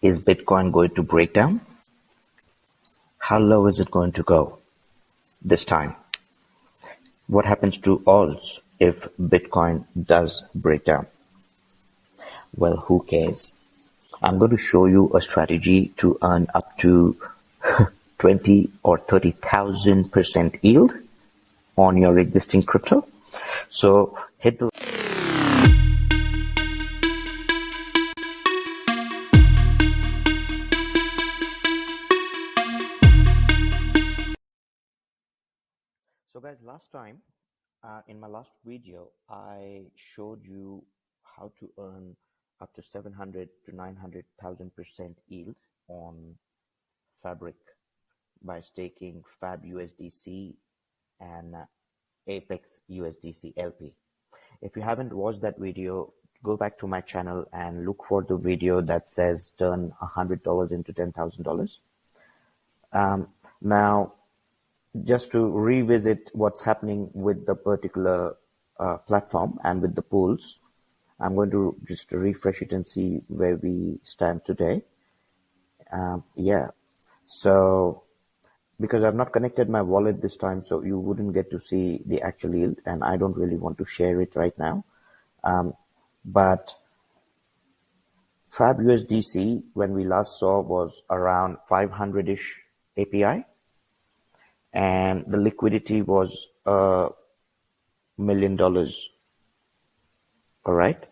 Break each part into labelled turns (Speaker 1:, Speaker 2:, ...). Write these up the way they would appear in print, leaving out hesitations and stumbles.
Speaker 1: Is Bitcoin going to break down? How low is it going to go this time? What happens to alts if Bitcoin does break down? Well, who cares? I'm going to show you a strategy to earn up to 20 or 30,000% yield on your existing crypto. So hit the So guys, last time in my last video, I showed you how to earn up to 700 to 900,000% yield on Fabric by staking Fab USDC and Apex USDC LP. If you haven't watched that video, go back to my channel and look for the video that says turn $100 into $10,000. Now, just to revisit what's happening with the particular platform and with the pools, I'm going to just refresh it and see where we stand today. So because I've not connected my wallet this time, so you wouldn't get to see the actual yield, and I don't really want to share it right now. But Fab USDC, when we last saw, was around 500-ish API, and the liquidity was $1 million. All right,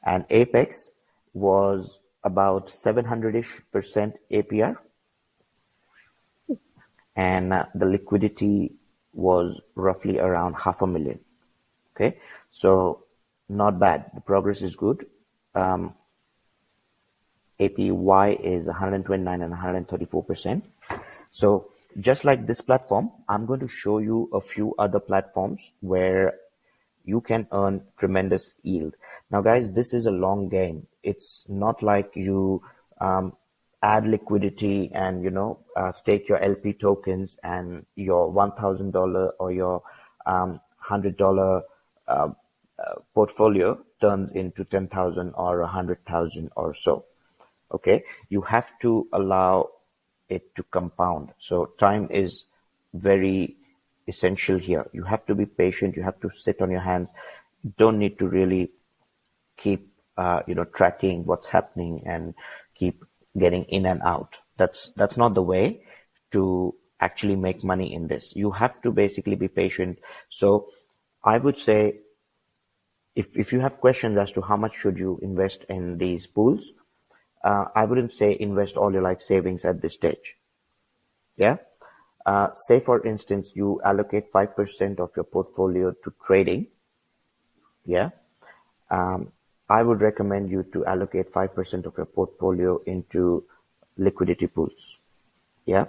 Speaker 1: and Apex was about 700-ish% APR, and the liquidity was roughly around $500,000. Okay, so not bad. The progress is good. APY is 129 and 134%. So just like this platform, I'm going to show you a few other platforms where you can earn tremendous yield. Now, guys, this is a long game. It's not like you add liquidity and, stake your LP tokens and your $1,000 or your $100 portfolio turns into 10,000 or 100,000 or so. Okay, you have to allow it to compound. So time is very essential here. You have to be patient. You have to sit on your hands. You don't need to really keep tracking what's happening and keep getting in and out. That's not the way to actually make money in this. You have to basically be patient. So I would say if you have questions as to how much should you invest in these pools, I wouldn't say invest all your life savings at this stage. Yeah. Say for instance, you allocate 5% of your portfolio to trading. Yeah. I would recommend you to allocate 5% of your portfolio into liquidity pools. Yeah.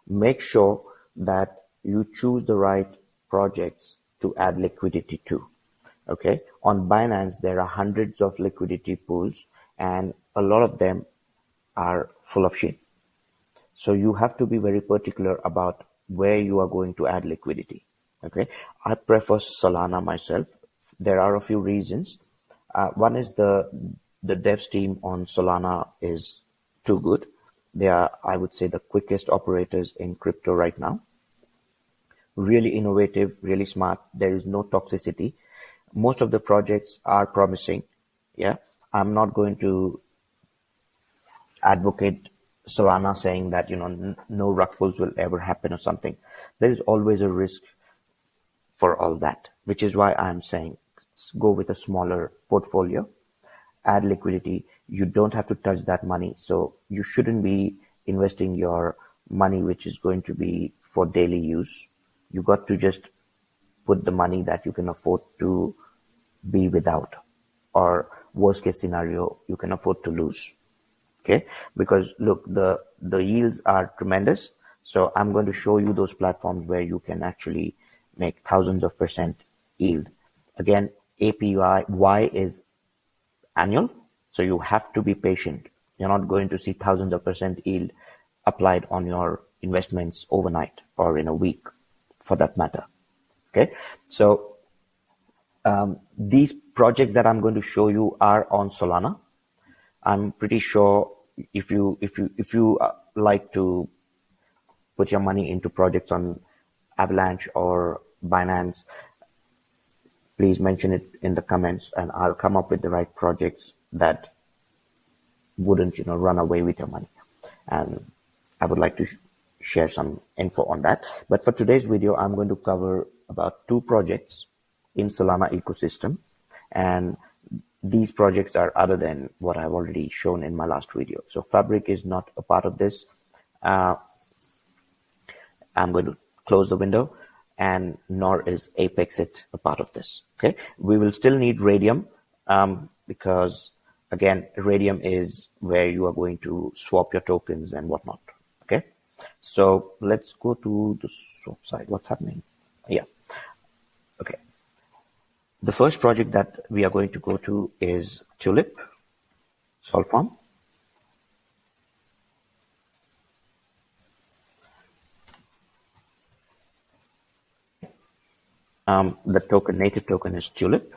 Speaker 1: Make sure that you choose the right projects to add liquidity to. Okay. On Binance, there are hundreds of liquidity pools, and a lot of them are full of shit. So you have to be very particular about where you are going to add liquidity. Okay. I prefer Solana myself. There are a few reasons. One is the devs team on Solana is too good. They are, I would say, the quickest operators in crypto right now. Really innovative, really smart. There is no toxicity. Most of the projects are promising. Yeah. I'm not going to advocate Solana saying that, no rug pulls will ever happen or something. There is always a risk for all that, which is why I'm saying go with a smaller portfolio, add liquidity. You don't have to touch that money. So you shouldn't be investing your money, which is going to be for daily use. You got to just put the money that you can afford to be without, or worst case scenario, you can afford to lose. Okay, because look, the yields are tremendous. So I'm going to show you those platforms where you can actually make thousands of % yield. Again, APY is annual, so you have to be patient. You're not going to see thousands of % yield applied on your investments overnight or in a week, for that matter. Okay, so these projects that I'm going to show you are on Solana. I'm pretty sure if you like to put your money into projects on Avalanche or Binance, please mention it in the comments, and I'll come up with the right projects that wouldn't, run away with your money. And I would like to share some info on that. But for today's video, I'm going to cover about 2 projects in Solana ecosystem. And these projects are other than what I've already shown in my last video. So Fabric is not a part of this. I'm going to close the window, and nor is Apexit a part of this. Okay, we will still need Radium because again, Radium is where you are going to swap your tokens and whatnot. Okay, so let's go to the swap side. What's happening? Yeah. Okay. The first project that we are going to go to is Tulip, Solfarm. The native token is Tulip.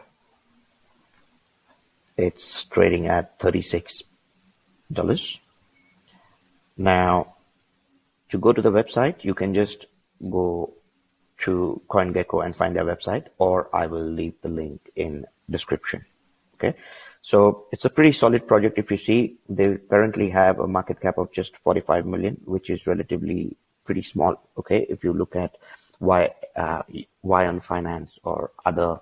Speaker 1: It's trading at $36. Now, to go to the website, you can just go to CoinGecko and find their website, or I will leave the link in description. Okay, so it's a pretty solid project. If you see, they currently have a market cap of just 45 million, which is relatively pretty small. Okay, if you look at on Finance or other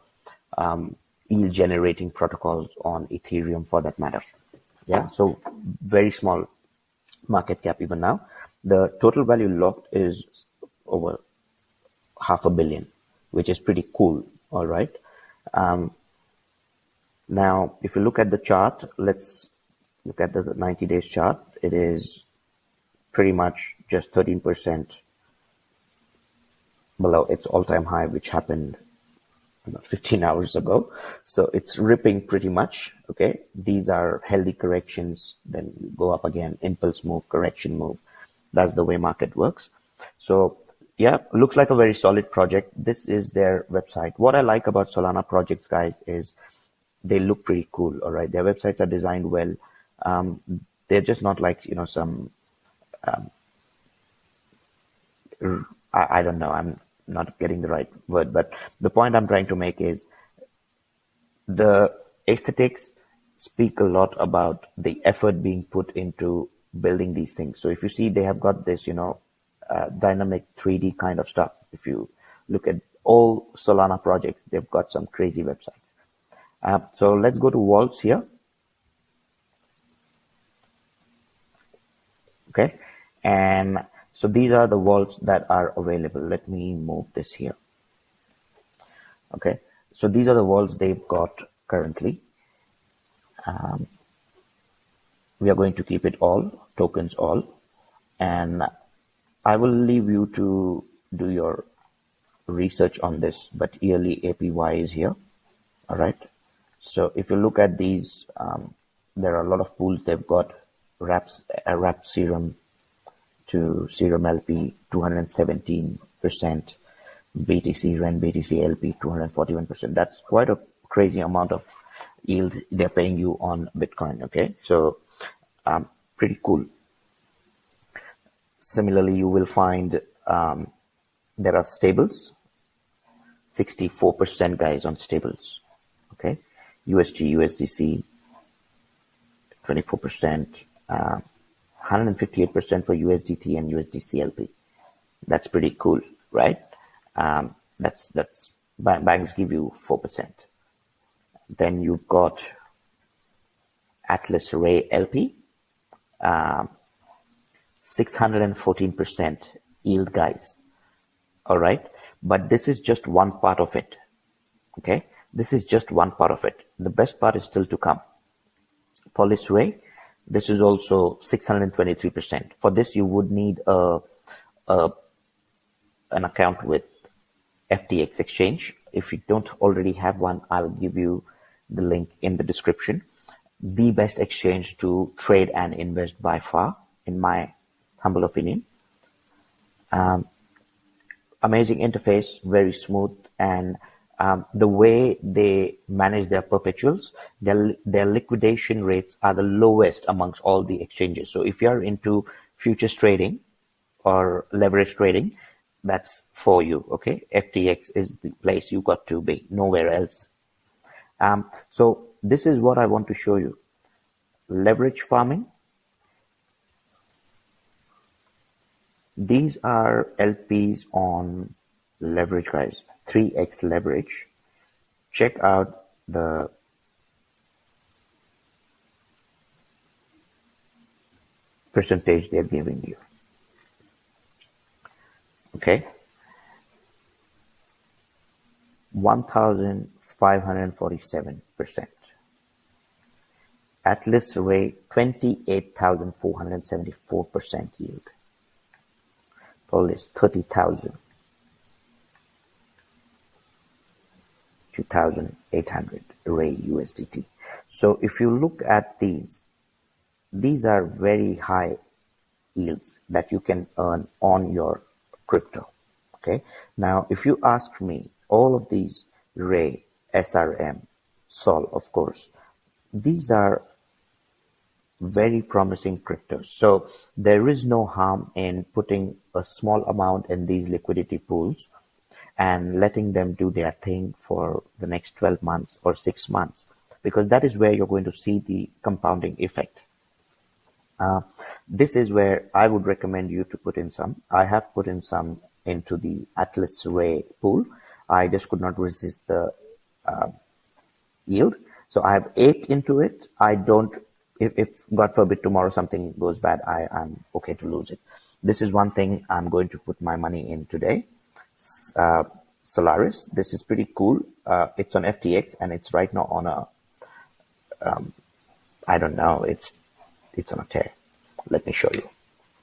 Speaker 1: yield generating protocols on Ethereum for that matter. Yeah, so very small market cap even now. The total value locked is over $500 million, which is pretty cool. All right. Now, if you look at the chart, let's look at the 90 days chart. It is pretty much just 13% below its all-time high, which happened about 15 hours ago. So it's ripping pretty much. Okay, these are healthy corrections, then you go up again, impulse move, correction move. That's the way market works. So yeah, looks like a very solid project. This is their website. What I like about Solana projects, guys, is they look pretty cool. All right, their websites are designed well. They're just not like some I don't know, I'm not getting the right word, but the point I'm trying to make is the aesthetics speak a lot about the effort being put into building these things. So if you see, they have got this, dynamic 3D kind of stuff. If you look at all Solana projects, they've got some crazy websites. So let's go to vaults here. Okay, and so these are the vaults that are available. Let me move this here. Okay, so these are the vaults they've got currently. We are going to keep it all, tokens all, and I will leave you to do your research on this, but yearly APY is here. All right, so if you look at these, there are a lot of pools. They've got wrapped serum to serum LP 217%, BTC REN, BTC LP 241%. That's quite a crazy amount of yield they're paying you on Bitcoin. Okay, so pretty cool. Similarly, you will find there are stables, 64% guys on stables. Okay, USG, USDC, 24%, 158% for USDT and USDC LP. That's pretty cool, right? That's banks give you 4%. Then you've got Atlas Ray LP, 614% yield, guys. All right, but this is just one part of it. Okay, this is just one part of it. The best part is still to come. Polis Ray, this is also 623%. For this, you would need an account with FTX exchange. If you don't already have one, I'll give you the link in the description. The best exchange to trade and invest by far, in my humble opinion. Amazing interface, very smooth, and The way they manage their perpetuals, their liquidation rates are the lowest amongst all the exchanges. So if you're into futures trading or leverage trading, that's for you. Okay, FTX is the place you got to be, nowhere else. So this is what I want to show you. Leverage farming. These are LPs on leverage, guys. 3x leverage. Check out the percentage they're giving you. Okay, 1,547%. Atlas Ray, 28,474% yield. Polish, 30,000. 2,800 Ray USDT. So if you look at these are very high yields that you can earn on your crypto. Okay. Now, if you ask me, all of these Ray, SRM, Sol, of course, these are very promising cryptos. So there is no harm in putting a small amount in these liquidity pools and letting them do their thing for the next 12 months or 6 months, because that is where you're going to see the compounding effect. This is where I would recommend you to put in some. I have put in some into the Atlas Ray pool. I just could not resist the yield. So I have 8 into it. I don't, if God forbid tomorrow something goes bad, I'm okay to lose it. This is one thing I'm going to put my money in today. Solaris, this is pretty cool. It's on FTX and it's right now on a, I don't know, it's on a tear. Let me show you.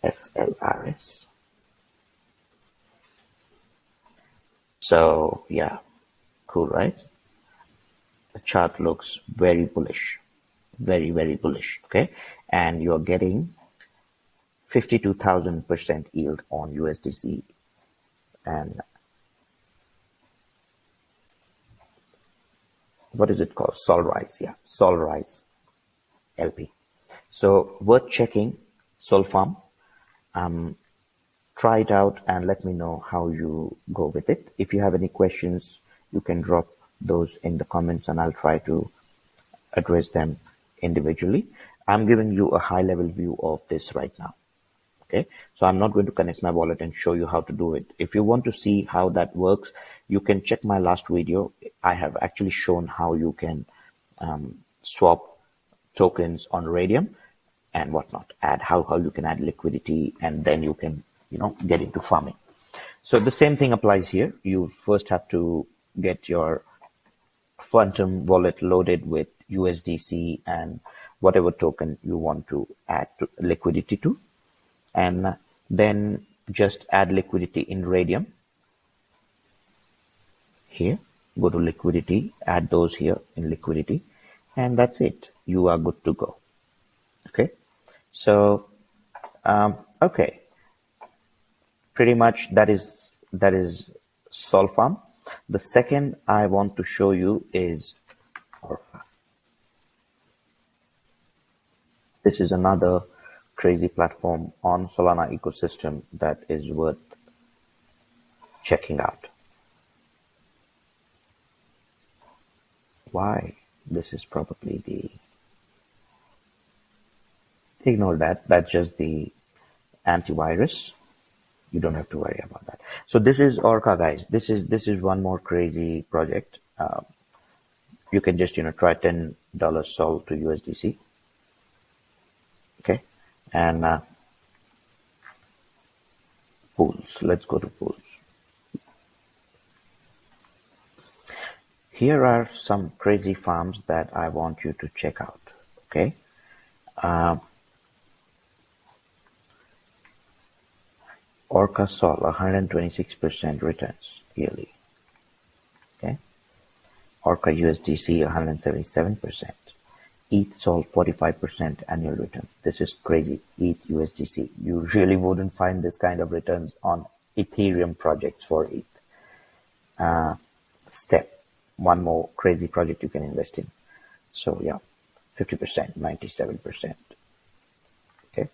Speaker 1: SLRS. So yeah, cool, right? The chart looks very bullish, very, very bullish. Okay, and you're getting 52,000% yield on USDC, and what is it called? Solrise, yeah, Solrise LP. So worth checking. Solfarm. Try it out and let me know how you go with it. If you have any questions, you can drop those in the comments and I'll try to address them individually. I'm giving you a high level view of this right now. Okay, so I'm not going to connect my wallet and show you how to do it. If you want to see how that works, you can check my last video. I have actually shown how you can swap tokens on Radium and whatnot, how you can add liquidity, and then you can, get into farming. So the same thing applies here. You first have to get your Phantom wallet loaded with USDC and whatever token you want to add to liquidity to, and then just add liquidity in Radium. Here, go to liquidity, add those here in liquidity, and that's it. You are good to go. Okay, so okay, pretty much that is Solfarm. The second I want to show you is Orca. This is another crazy platform on Solana ecosystem that is worth checking out. Why? This is probably the, ignore that. That's just the antivirus. You don't have to worry about that. So this is Orca, guys. This is one more crazy project. You can just try $10 Sol to USDC. Okay, and pools. Let's go to pools. Here are some crazy farms that I want you to check out. Okay. Orca Sol, 126% returns yearly. Okay. Orca USDC, 177%. ETH Sol, 45% annual return. This is crazy. ETH USDC. You really wouldn't find this kind of returns on Ethereum projects for ETH. Step. one more crazy project you can invest in. So yeah, 50%, 97%. Okay,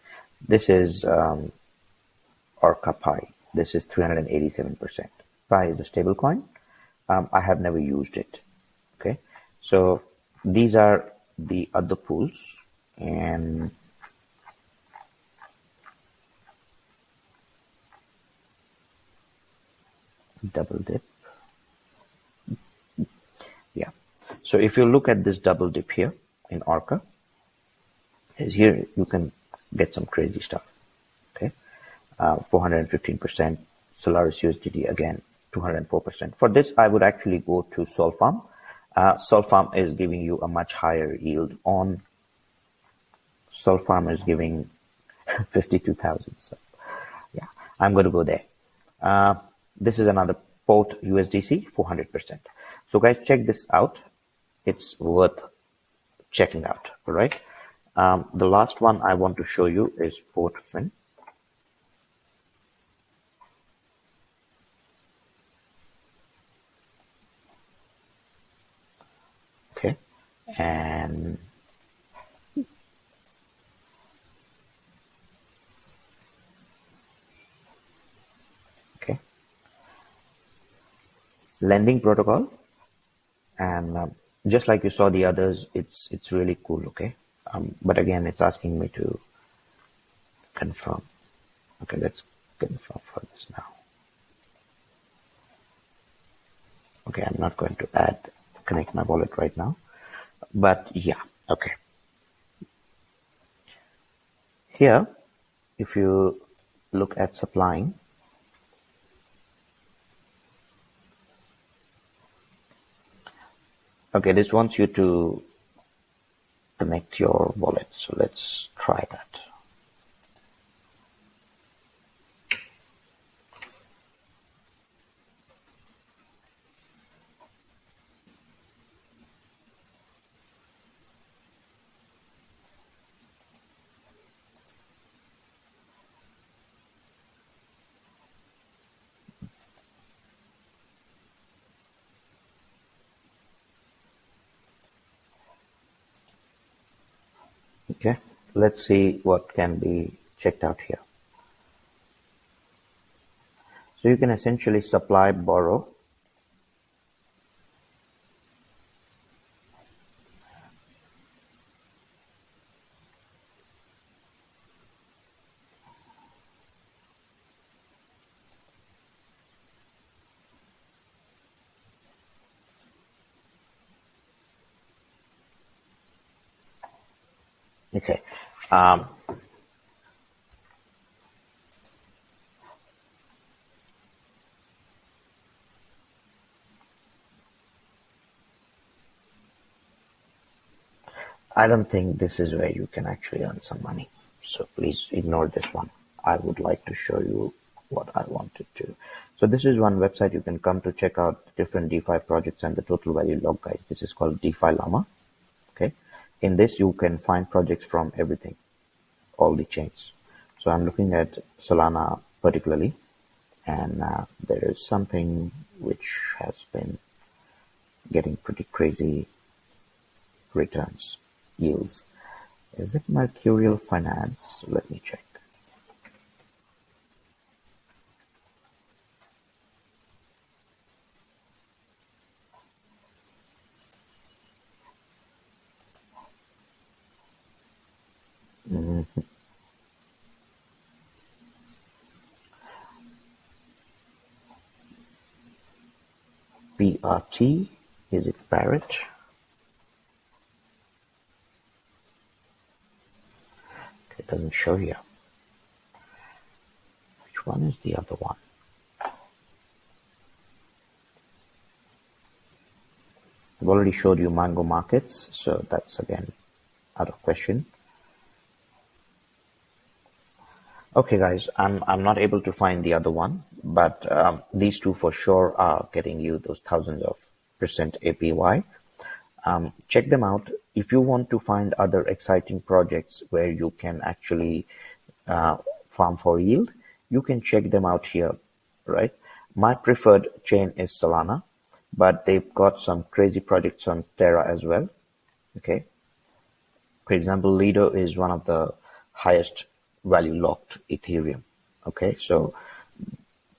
Speaker 1: this is Orca Pi. This is 387%. Pi is a stable coin. I have never used it. Okay, so these are the other pools, and double dip. Yeah. So if you look at this double dip here in Orca, here you can get some crazy stuff. Okay, 415%. Solaris USDT again, 204%. For this, I would actually go to Solfarm. Solfarm is giving you a much higher yield on. Solfarm is giving 52,000. So yeah, I'm going to go there. This is another port USDC, 400%. So guys, check this out. It's worth checking out. All right. The last one I want to show you is Portfin. Okay, and okay, lending protocol, and just like you saw the others, it's really cool. Okay, but again, it's asking me to confirm. Okay, let's confirm for this now. Okay, I'm not going to connect my wallet right now, but yeah, okay. Here, if you look at supplying, okay, this wants you to connect your wallet, so let's try that. Okay, let's see what can be checked out here. So you can essentially supply, borrow. Okay. I don't think this is where you can actually earn some money. So please ignore this one. I would like to show you what I wanted to. So this is one website you can come to check out different DeFi projects and the total value log, guys. This is called DeFi Llama. Okay. In this, you can find projects from everything, all the chains. So I'm looking at Solana particularly, and there is something which has been getting pretty crazy returns, yields. Is it Mercurial Finance? Let me check. PRT, is it Parrot? Okay, it doesn't show here. Which one is the other one? I've already showed you Mango Markets, so that's again out of question. Okay, guys, I'm not able to find the other one, but these two for sure are getting you those thousands of % APY. Check them out. If you want to find other exciting projects where you can actually farm for yield, you can check them out here, right? My preferred chain is Solana, but they've got some crazy projects on Terra as well. Okay. For example, Lido is one of the highest value locked Ethereum. Okay. So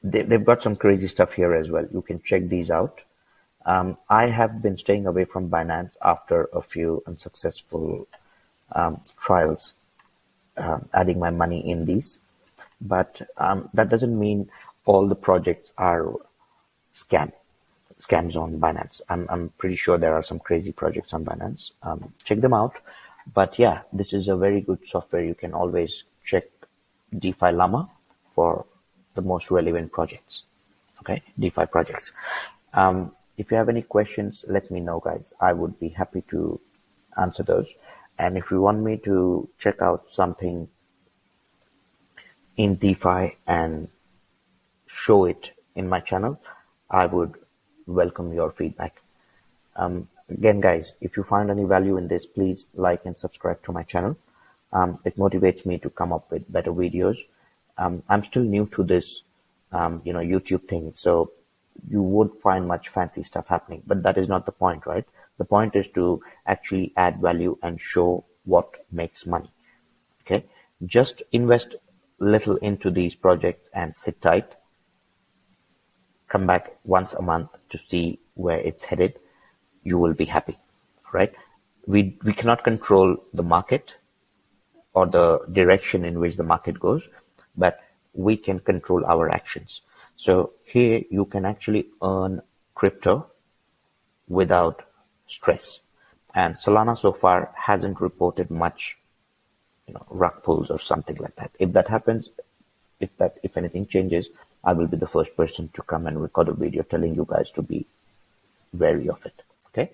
Speaker 1: they've got some crazy stuff here as well. You can check these out. I have been staying away from Binance after a few unsuccessful trials, adding my money in these. But that doesn't mean all the projects are scams on Binance. I'm pretty sure there are some crazy projects on Binance. Check them out. But yeah, this is a very good software. You can always check DeFi Llama for the most relevant projects. Okay, DeFi projects. If you have any questions, let me know, guys. I would be happy to answer those. And if you want me to check out something in DeFi and show it in my channel, I would welcome your feedback. Again, guys, if you find any value in this, please like and subscribe to my channel. It motivates me to come up with better videos. I'm still new to this, YouTube thing, so you won't find much fancy stuff happening, but that is not the point, right? The point is to actually add value and show what makes money. Okay, just invest little into these projects and sit tight. Come back once a month to see where it's headed. You will be happy, right? We cannot control the market or the direction in which the market goes, but we can control our actions. So here you can actually earn crypto without stress. And Solana so far hasn't reported much, rug pulls or something like that. If that happens, if anything changes, I will be the first person to come and record a video telling you guys to be wary of it. Okay.